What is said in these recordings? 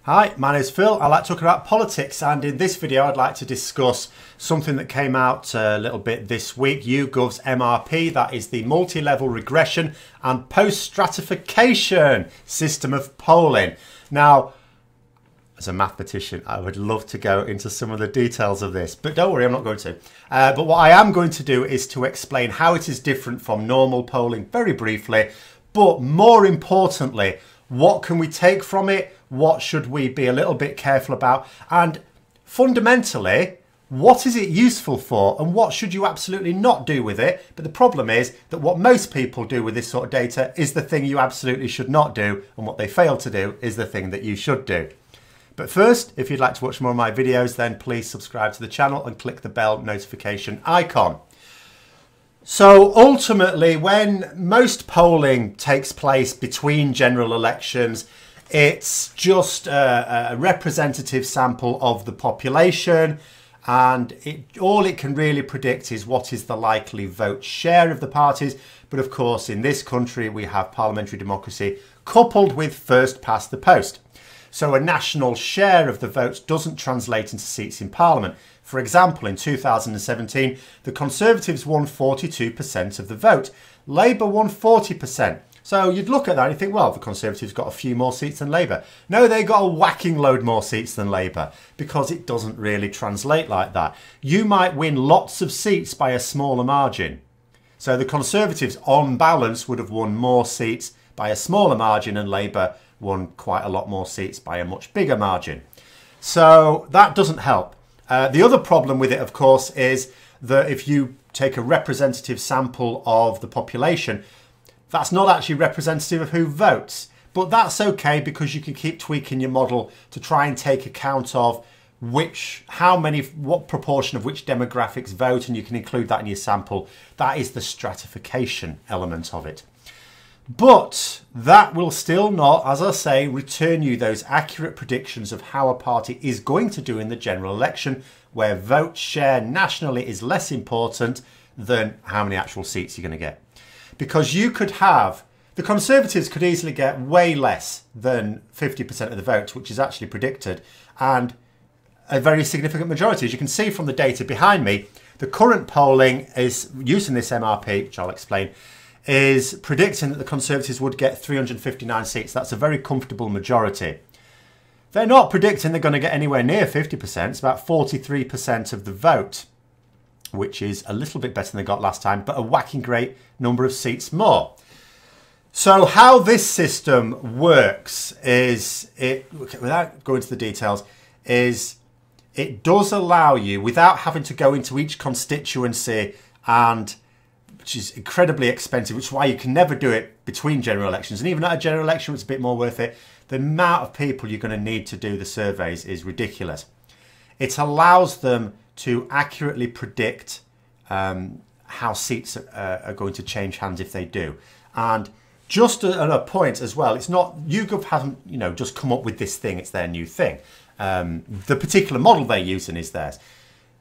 Hi, my name is Phil. I like to talk about politics, and in this video I'd like to discuss something that came out a little bit this week, YouGov's MRP, that is the multi-level regression and post-stratification system of polling. Now, as a mathematician, I would love to go into some of the details of this, but don't worry, I'm not going to. But what I am going to do is to explain how it is different from normal polling very briefly, but more importantly, what can we take from it? What should we be a little bit careful about? And fundamentally, what is it useful for and what should you absolutely not do with it? But the problem is that what most people do with this sort of data is the thing you absolutely should not do, and what they fail to do is the thing that you should do. But first, if you'd like to watch more of my videos, then please subscribe to the channel and click the bell notification icon. So ultimately, when most polling takes place between general elections, it's just a representative sample of the population, and all it can really predict is what is the likely vote share of the parties. But of course, in this country, we have parliamentary democracy coupled with first past the post. So a national share of the votes doesn't translate into seats in Parliament. For example, in 2017, the Conservatives won 42% of the vote. Labour won 40%. So you'd look at that and you think, well, the Conservatives got a few more seats than Labour. No, they got a whacking load more seats than Labour, because it doesn't really translate like that. You might win lots of seats by a smaller margin. So the Conservatives, on balance, would have won more seats by a smaller margin, and Labour won quite a lot more seats by a much bigger margin. So that doesn't help. The other problem with it, of course, is that if you take a representative sample of the population, that's not actually representative of who votes. But that's okay, because you can keep tweaking your model to try and take account of what proportion of which demographics vote, and you can include that in your sample. That is the stratification element of it. But that will still not, as I say, return you those accurate predictions of how a party is going to do in the general election, where vote share nationally is less important than how many actual seats you're going to get. Because you could have, the Conservatives could easily get way less than 50% of the vote, which is actually predicted, and a very significant majority. As you can see from the data behind me, the current polling is using this MRP, which I'll explain, is predicting that the Conservatives would get 359 seats. That's a very comfortable majority. They're not predicting they're going to get anywhere near 50%. It's about 43% of the vote, which is a little bit better than they got last time, but a whacking great number of seats more. So how this system works is, without going into the details, is it does allow you, without having to go into each constituency, and which is incredibly expensive, which is why you can never do it between general elections. And even at a general election, it's a bit more worth it. The amount of people you're going to need to do the surveys is ridiculous. It allows them to accurately predict how seats are going to change hands if they do. And just at a point as well, it's not, YouGov hasn't, just come up with this thing, it's their new thing. The particular model they're using is theirs.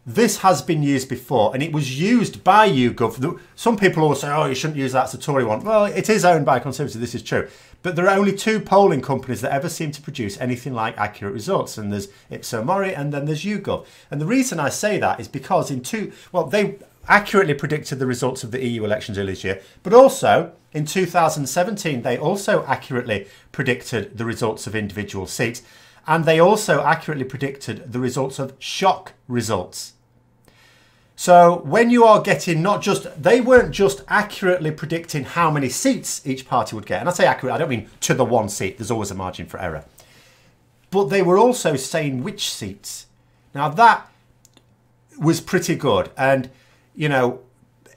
This has been used before, and it was used by YouGov. Some people always say, oh, you shouldn't use that, it's a Tory one. Well, it is owned by a Conservative, this is true. But there are only two polling companies that ever seem to produce anything like accurate results, and there's Ipsos-Mori and then there's YouGov. And the reason I say that is because they accurately predicted the results of the EU elections earlier this year, but also in 2017, they also accurately predicted the results of individual seats, and they also accurately predicted the results of shock results. So when you are getting they weren't just accurately predicting how many seats each party would get. And I say accurate, I don't mean to the one seat. There's always a margin for error. But they were also saying which seats. Now that was pretty good. And,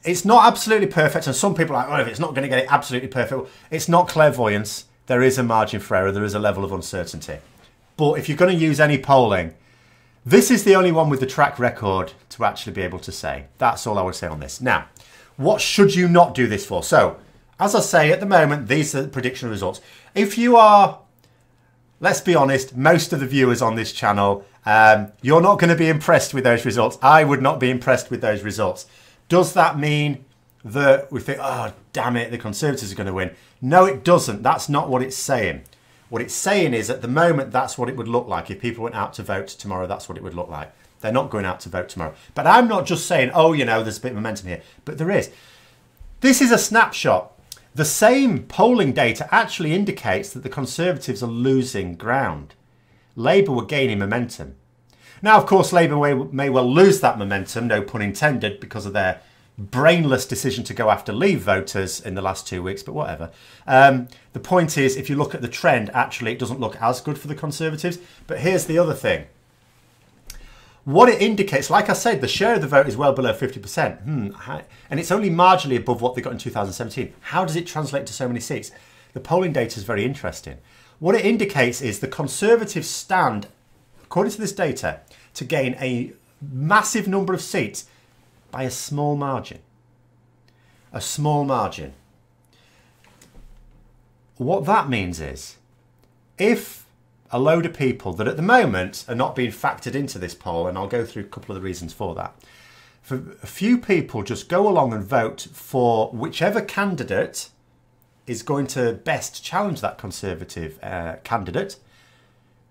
it's not absolutely perfect. And some people are like, oh, if it's not going to get it absolutely perfect. It's not clairvoyance. There is a margin for error. There is a level of uncertainty. But if you're going to use any polling, this is the only one with the track record to actually be able to say. That's all I would say on this. Now, what should you not do this for? So, as I say, at the moment, these are the prediction results. If you are, let's be honest, most of the viewers on this channel, you're not going to be impressed with those results. I would not be impressed with those results. Does that mean that we think, oh, damn it, the Conservatives are going to win? No, it doesn't. That's not what it's saying. What it's saying is at the moment, that's what it would look like. If people went out to vote tomorrow, that's what it would look like. They're not going out to vote tomorrow. But I'm not just saying, oh, you know, there's a bit of momentum here. But there is. This is a snapshot. The same polling data actually indicates that the Conservatives are losing ground. Labour were gaining momentum. Now, of course, Labour may well lose that momentum, no pun intended, because of their brainless decision to go after Leave voters in the last 2 weeks, but whatever. The point is, if you look at the trend, actually it doesn't look as good for the Conservatives. But here's the other thing. What it indicates, like I said, the share of the vote is well below 50%. And it's only marginally above what they got in 2017. How does it translate to so many seats? The polling data is very interesting. What it indicates is the Conservatives stand, according to this data, to gain a massive number of seats by a small margin. A small margin. What that means is, if a load of people that at the moment are not being factored into this poll, and I'll go through a couple of the reasons for that, if a few people just go along and vote for whichever candidate is going to best challenge that Conservative candidate,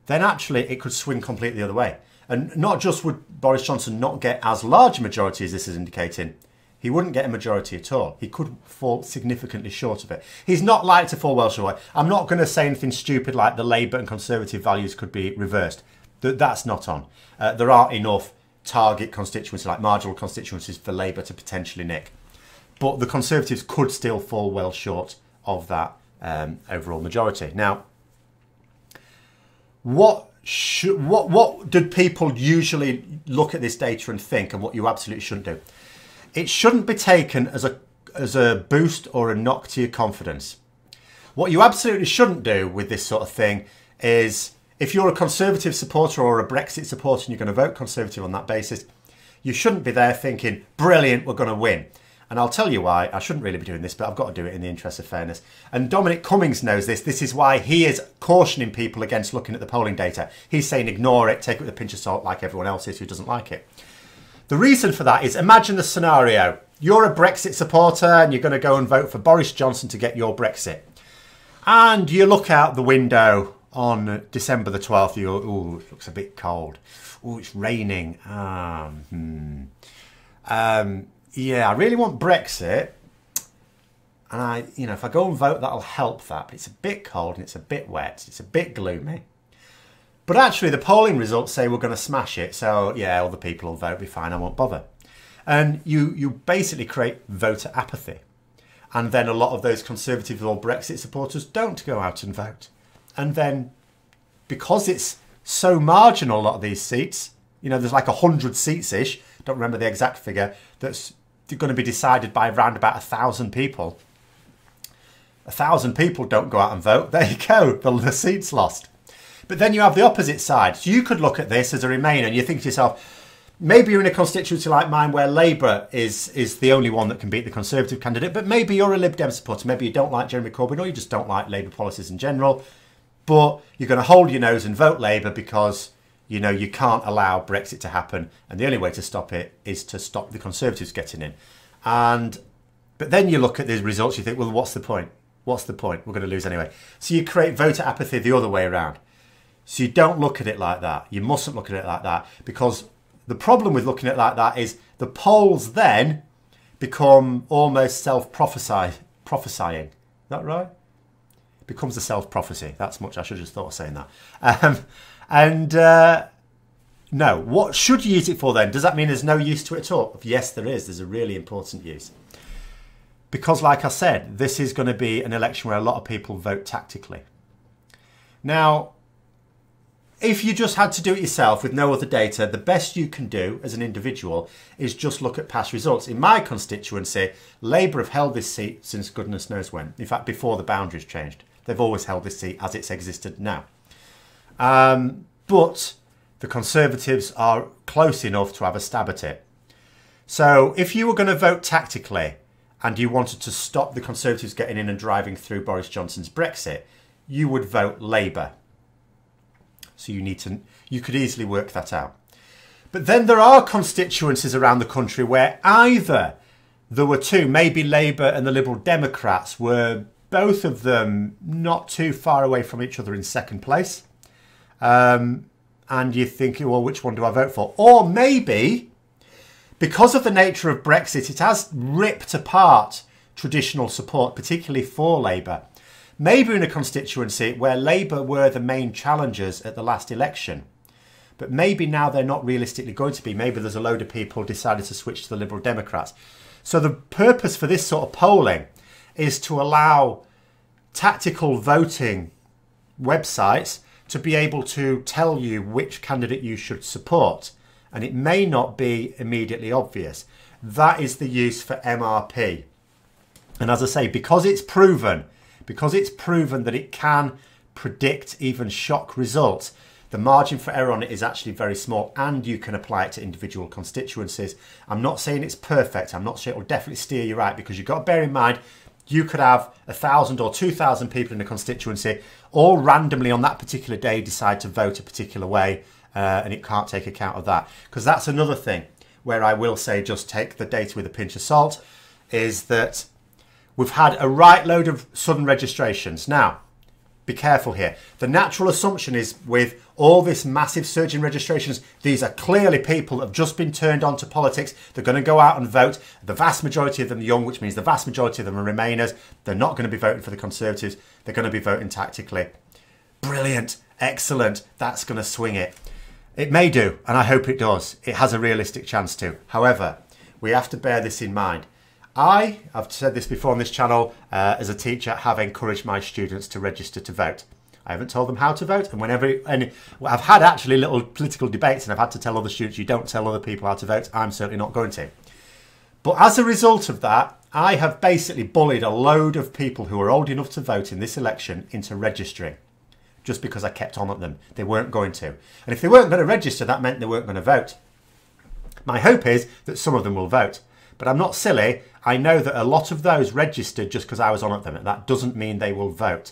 then actually it could swing completely the other way. And not just would Boris Johnson not get as large a majority as this is indicating, he wouldn't get a majority at all. He could fall significantly short of it. He's not likely to fall well short. I'm not going to say anything stupid like the Labour and Conservative values could be reversed. That's not on. There aren't enough target constituencies, like marginal constituencies, for Labour to potentially nick. But the Conservatives could still fall well short of that overall majority. Now, what did people usually look at this data and think, and what you absolutely shouldn't do? It shouldn't be taken as a boost or a knock to your confidence. What you absolutely shouldn't do with this sort of thing is, if you're a Conservative supporter or a Brexit supporter and you're going to vote Conservative on that basis, you shouldn't be there thinking, brilliant, we're going to win. And I'll tell you why. I shouldn't really be doing this, but I've got to do it in the interest of fairness. And Dominic Cummings knows this. This is why he is cautioning people against looking at the polling data. He's saying ignore it, take it with a pinch of salt like everyone else is who doesn't like it. The reason for that is, imagine the scenario. You're a Brexit supporter and you're going to go and vote for Boris Johnson to get your Brexit. And you look out the window on December the 12th, you go, ooh, it looks a bit cold. Ooh, it's raining. Yeah, I really want Brexit, and if I go and vote, that'll help that. But it's a bit cold and it's a bit wet. It's a bit gloomy. But actually, the polling results say we're going to smash it. So yeah, all the people will vote. Be fine. I won't bother. And you basically create voter apathy, and then a lot of those Conservative or Brexit supporters don't go out and vote. And then, because it's so marginal, a lot of these seats, there's like 100 seats ish. Don't remember the exact figure. That's going to be decided by around about 1,000 people. 1,000 people don't go out and vote. There you go. The seat's lost. But then you have the opposite side. So you could look at this as a Remainer and you think to yourself, maybe you're in a constituency like mine where Labour is the only one that can beat the Conservative candidate, but maybe you're a Lib Dem supporter. Maybe you don't like Jeremy Corbyn, or you just don't like Labour policies in general. But you're going to hold your nose and vote Labour because you can't allow Brexit to happen, and the only way to stop it is to stop the Conservatives getting in. But then you look at the results, you think, well, what's the point? What's the point? We're going to lose anyway. So you create voter apathy the other way around. So you don't look at it like that. You mustn't look at it like that, because the problem with looking at it like that is the polls then become almost self-prophesying. Is that right? Becomes a self-prophecy. That's much. I should have just thought of saying that. No, what should you use it for then? Does that mean there's no use to it at all? Yes, there is. There's a really important use. Because like I said, this is going to be an election where a lot of people vote tactically. Now, if you just had to do it yourself with no other data, the best you can do as an individual is just look at past results. In my constituency, Labour have held this seat since goodness knows when. In fact, before the boundaries changed. They've always held this seat as it's existed now. But the Conservatives are close enough to have a stab at it. So if you were going to vote tactically and you wanted to stop the Conservatives getting in and driving through Boris Johnson's Brexit, you would vote Labour. So you could easily work that out. But then there are constituencies around the country where either there were two, maybe Labour and the Liberal Democrats were both of them not too far away from each other in second place. And you're thinking, well, which one do I vote for? Or maybe, because of the nature of Brexit, it has ripped apart traditional support, particularly for Labour. Maybe in a constituency where Labour were the main challengers at the last election. But maybe now they're not realistically going to be. Maybe there's a load of people who decided to switch to the Liberal Democrats. So the purpose for this sort of polling is to allow tactical voting websites to be able to tell you which candidate you should support. And it may not be immediately obvious. That is the use for MRP. And as I say, because it's proven that it can predict even shock results, the margin for error on it is actually very small, and you can apply it to individual constituencies. I'm not saying it's perfect. I'm not saying it will definitely steer you right, because you've got to bear in mind, you could have 1,000 or 2,000 people in a constituency all randomly on that particular day decide to vote a particular way, and it can't take account of that. Because that's another thing where I will say just take the data with a pinch of salt, is that we've had a right load of sudden registrations. Now, be careful here. The natural assumption is with all this massive surge in registrations, these are clearly people that have just been turned on to politics. They're going to go out and vote. The vast majority of them are young, which means the vast majority of them are Remainers. They're not going to be voting for the Conservatives. They're going to be voting tactically. Brilliant. Excellent. That's going to swing it. It may do, and I hope it does. It has a realistic chance to. However, we have to bear this in mind. I've said this before on this channel, as a teacher, have encouraged my students to register to vote. I haven't told them how to vote, and I've had actually little political debates, and I've had to tell other students, you don't tell other people how to vote. I'm certainly not going to. But as a result of that, I have basically bullied a load of people who are old enough to vote in this election into registering, just because I kept on at them. They weren't going to. And if they weren't going to register, that meant they weren't going to vote. My hope is that some of them will vote. But I'm not silly. I know that a lot of those registered just because I was on at them, and that doesn't mean they will vote.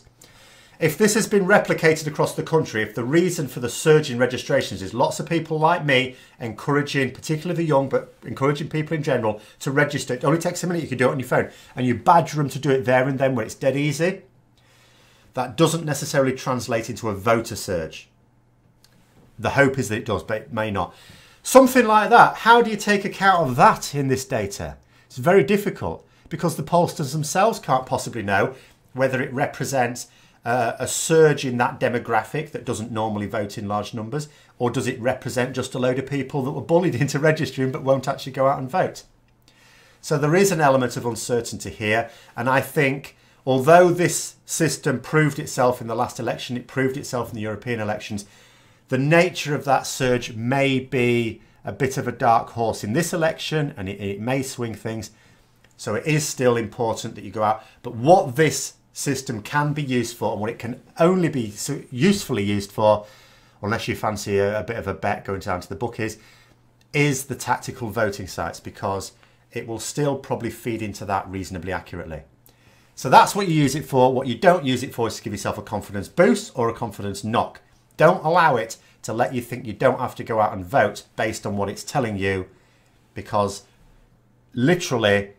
If this has been replicated across the country, if the reason for the surge in registrations is lots of people like me encouraging, particularly the young, but encouraging people in general to register, it only takes a minute, you can do it on your phone, and you badger them to do it there and then when it's dead easy, that doesn't necessarily translate into a voter surge. The hope is that it does, but it may not. Something like that, how do you take account of that in this data? It's very difficult because the pollsters themselves can't possibly know whether it represents a surge in that demographic that doesn't normally vote in large numbers, or does it represent just a load of people that were bullied into registering but won't actually go out and vote? So there is an element of uncertainty here, and I think although this system proved itself in the last election, it proved itself in the European elections, the nature of that surge may be a bit of a dark horse in this election, and it may swing things. So it is still important that you go out. But what this system can be used for, and what it can only be usefully used for, unless you fancy a bit of a bet going down to the bookies, is the tactical voting sites, because it will still probably feed into that reasonably accurately. So that's what you use it for. What you don't use it for is to give yourself a confidence boost or a confidence knock. Don't allow it to let you think you don't have to go out and vote based on what it's telling you, because literally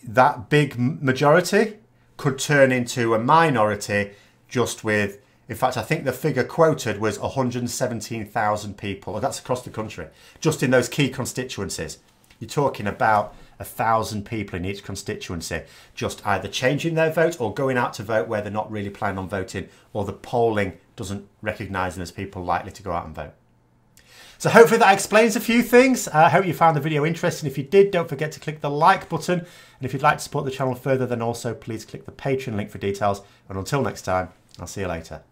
that big majority could turn into a minority just with, in fact, I think the figure quoted was 117,000 people. That's across the country, just in those key constituencies. You're talking about 1,000 people in each constituency just either changing their vote or going out to vote where they're not really planning on voting, or the polling doesn't recognise them as people likely to go out and vote. So hopefully that explains a few things. I hope you found the video interesting. If you did, don't forget to click the like button. And if you'd like to support the channel further, then also please click the Patreon link for details. And until next time, I'll see you later.